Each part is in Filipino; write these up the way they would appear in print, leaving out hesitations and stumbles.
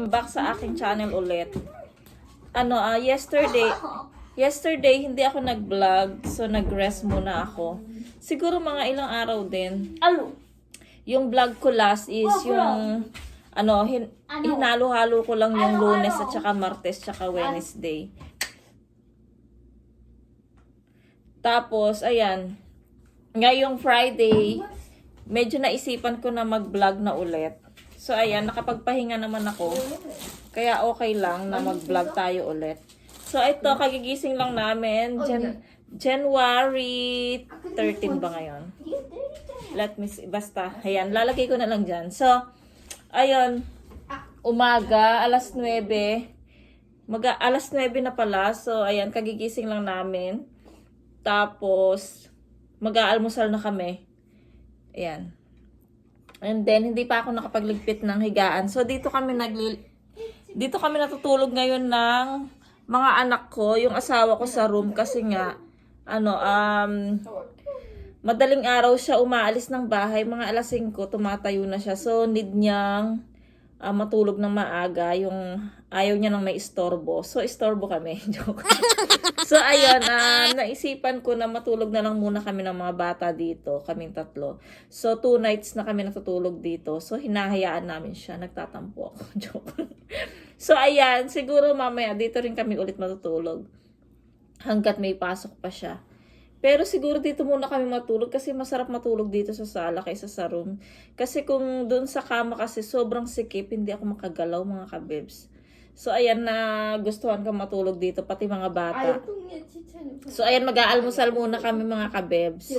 welcome back sa aking channel ulit. Yesterday hindi ako nag-vlog, so nag-rest muna ako. Siguro mga ilang araw din. Yung vlog ko last is yung hinalo-halo ko lang yung Lunes at saka Martes at saka Wednesday. Tapos, ayan, ngayong Friday, medyo naisipan ko na mag-vlog na ulit. So, ayan, nakapagpahinga naman ako. Kaya okay lang na mag-vlog tayo ulit. So, ito, kagigising lang namin. January 13 ba ngayon? Let me see. Basta, ayan, lalagay ko na lang dyan. So, ayun, umaga, alas 9. Alas 9 na pala. So, ayan, kagigising lang namin. Tapos, mag-aalmusal na kami. Ayan. And then, hindi pa ako nakapagligpit ng higaan. So, dito kami natutulog ngayon ng mga anak ko, yung asawa ko sa room kasi nga, madaling araw siya umaalis ng bahay, mga alas 5, tumatayo na siya. So, need niyang matulog ng maaga, yung ayaw niya nang may istorbo. So, istorbo kami. Joke. So, ayun, naisipan ko na matulog na lang muna kami ng mga bata dito, kaming 3. So, 2 nights na kami natutulog dito. So, hinahayaan namin siya. Nagtatampo ako. Joke. So, ayan, siguro mamaya dito rin kami ulit matutulog. Hanggat may pasok pa siya. Pero siguro dito muna kami matulog kasi masarap matulog dito sa sala kaysa sa room. Kasi kung doon sa kama kasi sobrang sikip, hindi ako makagalaw mga kabebs. So, ayan na gustuhan ko matulog dito, pati mga bata. So, ayan, mag-aalmusal muna kami mga kabebs.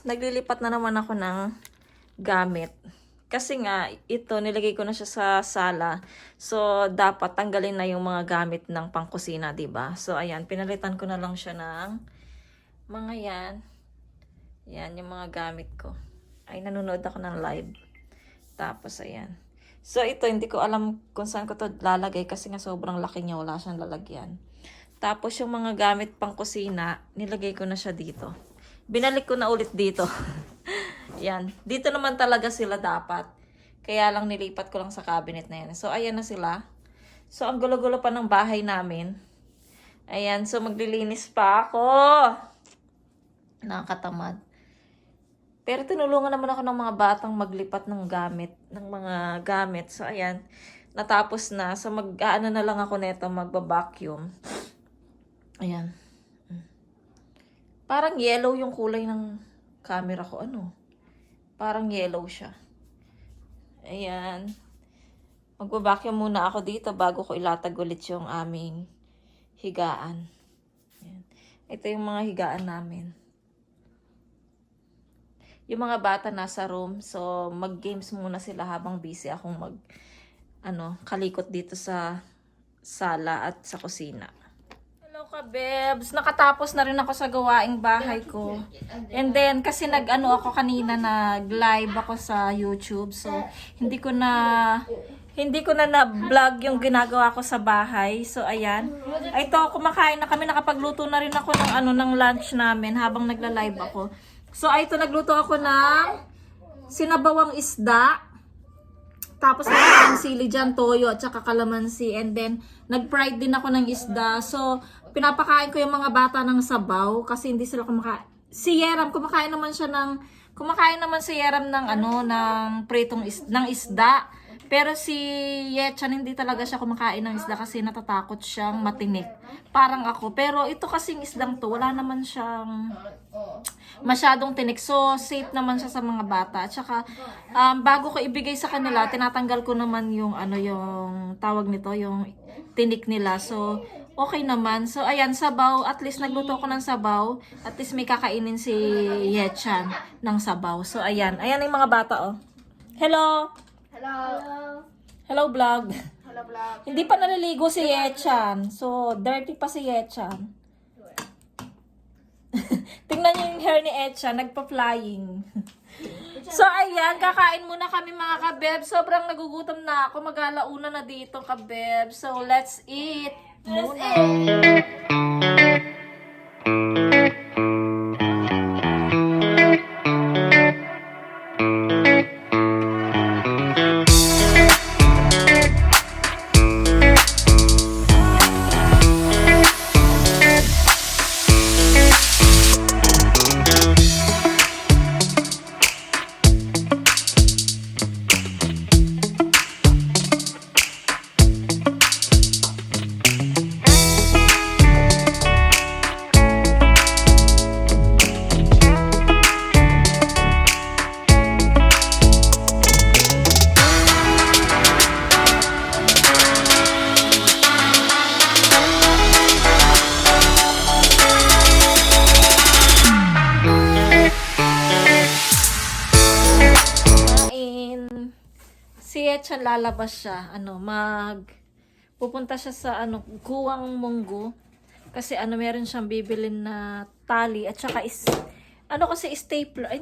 naglilipat na naman ako ng gamit. Kasi nga, ito, nilagay ko na siya sa sala. So, dapat tanggalin na yung mga gamit ng pangkusina, ba diba? So, ayan, pinalitan ko na lang siya ng mga yan. Yan, yung mga gamit ko. Ay, nanonood ako ng live. Tapos, ayan. So, ito, hindi ko alam kung saan ko to lalagay kasi nga sobrang laki niya, wala siyang lalagyan. Tapos, yung mga gamit pangkusina, nilagay ko na siya dito. Binalik ko na ulit dito. Yan. Dito naman talaga sila dapat. Kaya lang nilipat ko lang sa cabinet na yan. So, ayan na sila. So, ang gulo-gulo pa ng bahay namin. Ayan. So, maglilinis pa ako. Nakakatamad. Pero tinulungan naman ako ng mga batang maglipat ng gamit. Ng mga gamit. So, ayan. Natapos na. So, mag-ano na lang ako neto. Magba-vacuum. Ayan. Parang yellow yung kulay ng camera ko. Ano? Parang yellow siya. Ayan. Magbabacuum muna ako dito bago ko ilatag ulit yung aming higaan. Ayan. Ito yung mga higaan namin. Yung mga bata nasa room. So, mag-games muna sila habang busy akong kalikot dito sa sala at sa kusina. Hello ka, Bebs. Nakatapos na rin ako sa gawaing bahay ko. And then, kasi ako kanina, nag-live ako sa YouTube. So, hindi ko na na-vlog yung ginagawa ko sa bahay. So, ayan. Ito, kumakain na kami. Nakapagluto na rin ako ng lunch namin habang nagla-live ako. So, ito, nagluto ako ng sinabawang isda. Tapos nagkain sili dyan, toyo, at saka kalamansi. And then, nag-fried din ako ng isda. So, pinapakain ko yung mga bata ng sabaw kasi hindi sila kumakain. Si Yeram, kumakain naman si Yeram ng pritong isda. Pero si Yechan, hindi talaga siya kumakain ng isda kasi natatakot siyang matinik. Parang ako. Pero ito kasing isdang to, wala naman siyang masyadong tinik. So, safe naman siya sa mga bata. At saka, bago ko ibigay sa kanila, tinatanggal ko naman yung tawag nito, yung tinik nila. So, okay naman. So, ayan, sabaw. At least nagluto ko ng sabaw. At least may kakainin si Yechan ng sabaw. So, ayan. Ayan yung mga bata, oh. Hello! Hello. Hello, vlog. Hello, vlog. Hindi pa naliligo si Yechan. So, dirty pa si Yechan. Tingnan niyo yung hair ni Yechan. Nagpa-flying. So, ayan. Kakain muna kami mga kabeb. Sobrang nagugutom na ako. Mag-alauna na dito, kabeb. So, let's eat. Muna. Yechan lalabas siya, pupunta siya sa Guwang Munggo kasi meron siyang bibilin na tali at saka stapler,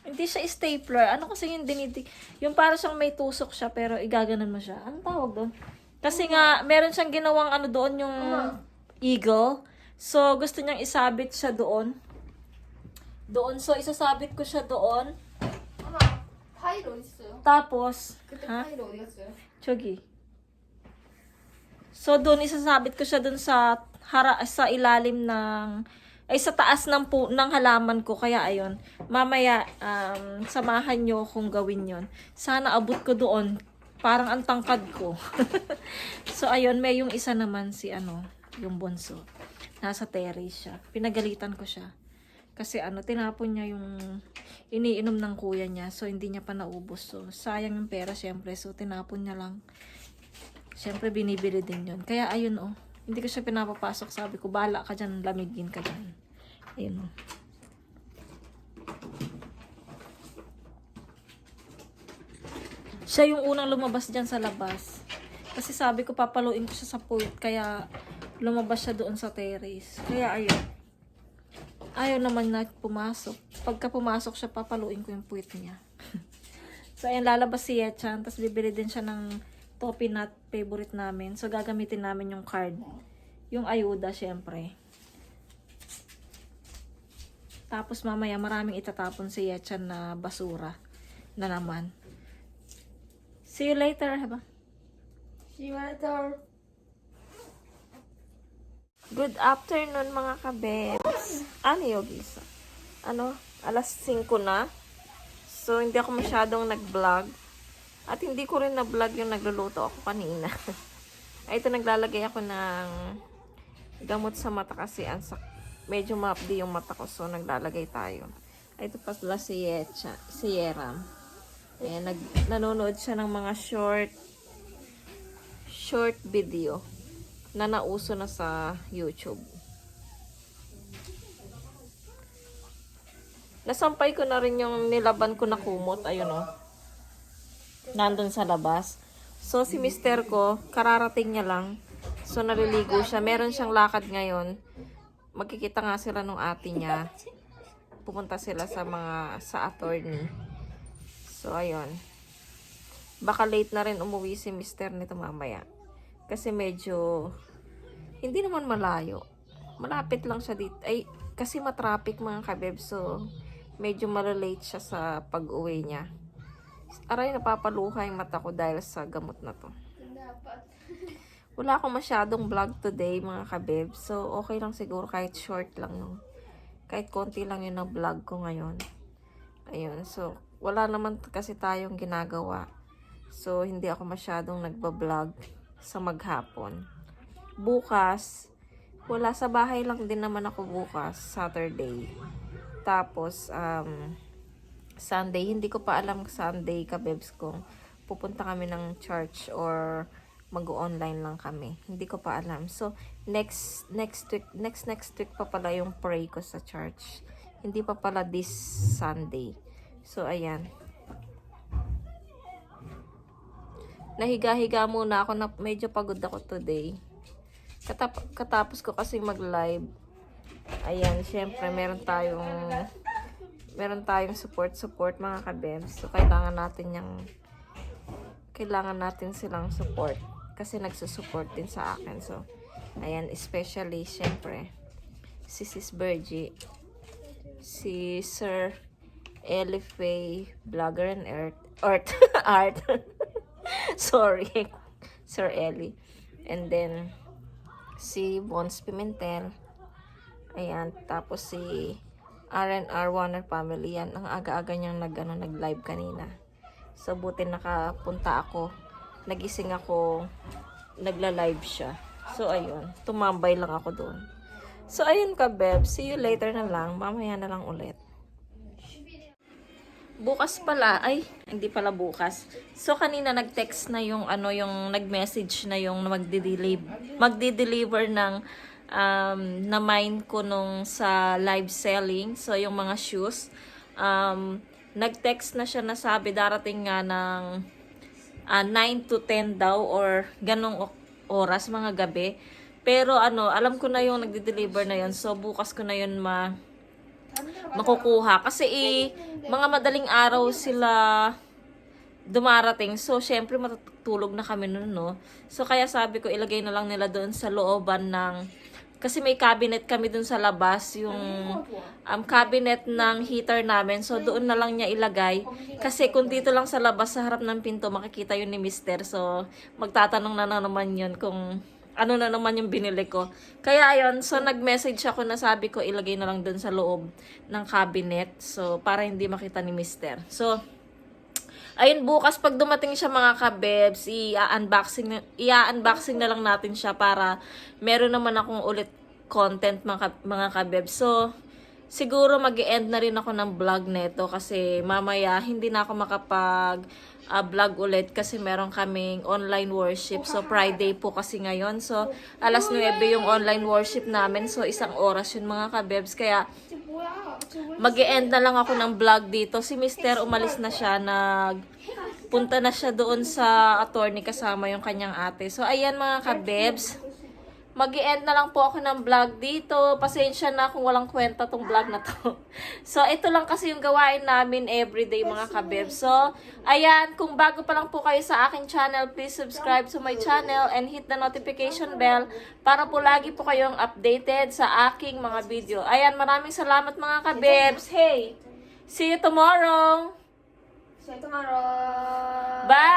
hindi siya stapler, kasi yung yung para siyang may tusok siya pero igaganan mo siya. Anong tawag doon? Kasi nga meron siyang ginawang doon yung eagle. So gusto niyang isabit siya doon. So isasabit ko siya doon. Tapos, Chogi. So, doon isasabit ko siya doon sa ilalim sa taas ng halaman ko. Kaya, ayun. Mamaya, samahan nyo kung gawin yon. Sana abot ko doon. Parang ang tangkad ko. So, ayun. May yung isa naman yung bunso. Nasa terrace siya. Pinagalitan ko siya. Kasi tinapon niya yung iniinom ng kuya niya. So, hindi niya pa naubos. So, sayang yung pera, syempre. So, tinapon niya lang. Syempre, binibili din yun. Kaya, ayun, Hindi ko siya pinapapasok. Sabi ko, bala ka dyan, lamigin ka dyan. Ayun, Siya yung unang lumabas dyan sa labas. Kasi sabi ko papaluin ko siya sa puwit, kaya lumabas siya doon sa terrace. Kaya ayun. Ayaw naman na pumasok. Pagka pumasok siya, papaluin ko yung puwit niya. So ayun, lalabas si Yechan. Tapos bibili din siya ng toppee nut, favorite namin. So gagamitin namin yung card. Yung ayuda, syempre. Tapos mamaya maraming itatapon si Yechan na basura na naman. See you later, haba. See you later. Good afternoon mga kabebs. Ano yung gisa? Alas 5 na. So, hindi ako masyadong nag-vlog. At hindi ko rin na-vlog yung nagluluto ako kanina. Ay, ito naglalagay ako ng gamot sa mata kasi medyo mapdi yung mata ko. So, naglalagay tayo. Ay, ito pala si Yeram. Ayan, nanonood siya ng mga short video na nauso na sa YouTube. Nasampay ko na rin yung nilaban ko na kumot. Ayun o. Nandun sa labas. So, si mister ko, kararating niya lang. So, naliligo siya. Meron siyang lakad ngayon. Magkikita nga sila nung ate niya. Pupunta sila sa attorney. So, ayun. Baka late na rin umuwi si mister nito mamaya. Kasi medyo hindi naman malayo. Malapit lang siya dito. Ay, kasi matraffic mga kabeb. So, medyo malilate siya sa pag-uwi niya. Aray, napapaluha yung mata ko dahil sa gamot na to. Wala akong masyadong vlog today mga kabeb. So, okay lang siguro kahit short lang. No? Kahit konti lang yun ang vlog ko ngayon. Ayun. So, wala naman kasi tayong ginagawa. So, hindi ako masyadong nagbablog sa maghapon. Bukas, wala, sa bahay lang din naman ako bukas, Saturday. Tapos, Sunday, hindi ko pa alam Sunday, kabebs, kung pupunta kami ng church or mag-online lang kami. Hindi ko pa alam. So, next week pa pala yung pray ko sa church. Hindi pa pala this Sunday. So, ayan. Nahiga-higa muna ako na medyo pagod ako today. Katapos ko kasi mag-live. Ayan, syempre meron tayong support mga kabebs. So kailangan natin silang support kasi nagsusupport din sa akin. So ayan, especially syempre si Sis Bergie, si Sir Ellie Faye, Vlogger and Art. Sorry, Sir Ellie. And then si Bons Pimentel. Ayan, tapos si R&R Warner Family. Yan, ang aga-aga niyang nag-live kanina. So, buti nakapunta ako. Nagising ako, nagla-live siya. So, ayun, tumambay lang ako doon. So, ayun kabeb, see you later na lang. Mamaya na lang ulit. Bukas pala, ay, hindi pala bukas. So, kanina nag-text na yung nag-message na yung magdi-deliver ng na-mine ko nung sa live selling. So, yung mga shoes. Nag-text na siya na sabi darating nga ng 9 to 10 daw or ganong oras, mga gabi. Pero alam ko na yung nagdi-deliver na yun. So, bukas ko na yun makukuha. Kasi mga madaling araw sila dumarating. So, syempre matutulog na kami nun, no? So, kaya sabi ko, ilagay na lang nila doon sa looban ng... Kasi may cabinet kami doon sa labas, yung cabinet ng heater namin. So, doon na lang niya ilagay. Kasi kung dito lang sa labas, sa harap ng pinto, makikita yun ni Mister. So, magtatanong na naman yun kung ano na naman yung binili ko. Kaya ayun, so nag-message ako na sabi ko ilagay na lang dun sa loob ng cabinet. So, para hindi makita ni Mister. So, ayun, bukas pag dumating siya mga kabebs, i-unboxing na lang natin siya para meron naman akong ulit content mga kabebs. So, siguro mag-e-end na rin ako ng vlog neto kasi mamaya hindi na ako vlog ulit kasi meron kaming online worship. So, Friday po kasi ngayon. So, alas 9 yung online worship namin. So, 1 oras yun mga kabebs. Kaya, mag-e-end na lang ako ng vlog dito. Si Mister umalis na siya. punta na siya doon sa attorney kasama yung kanyang ate. So, ayan mga kabebs. Mag-i-end na lang po ako ng vlog dito. Pasensya na kung walang kwenta tong vlog na to. So, ito lang kasi yung gawain namin everyday mga kabeb. So, ayan, kung bago pa lang po kayo sa aking channel, please subscribe to my channel and hit the notification bell para po lagi po kayong updated sa aking mga video. Ayan, maraming salamat mga kabebs. Hey, see you tomorrow. See you tomorrow. Bye!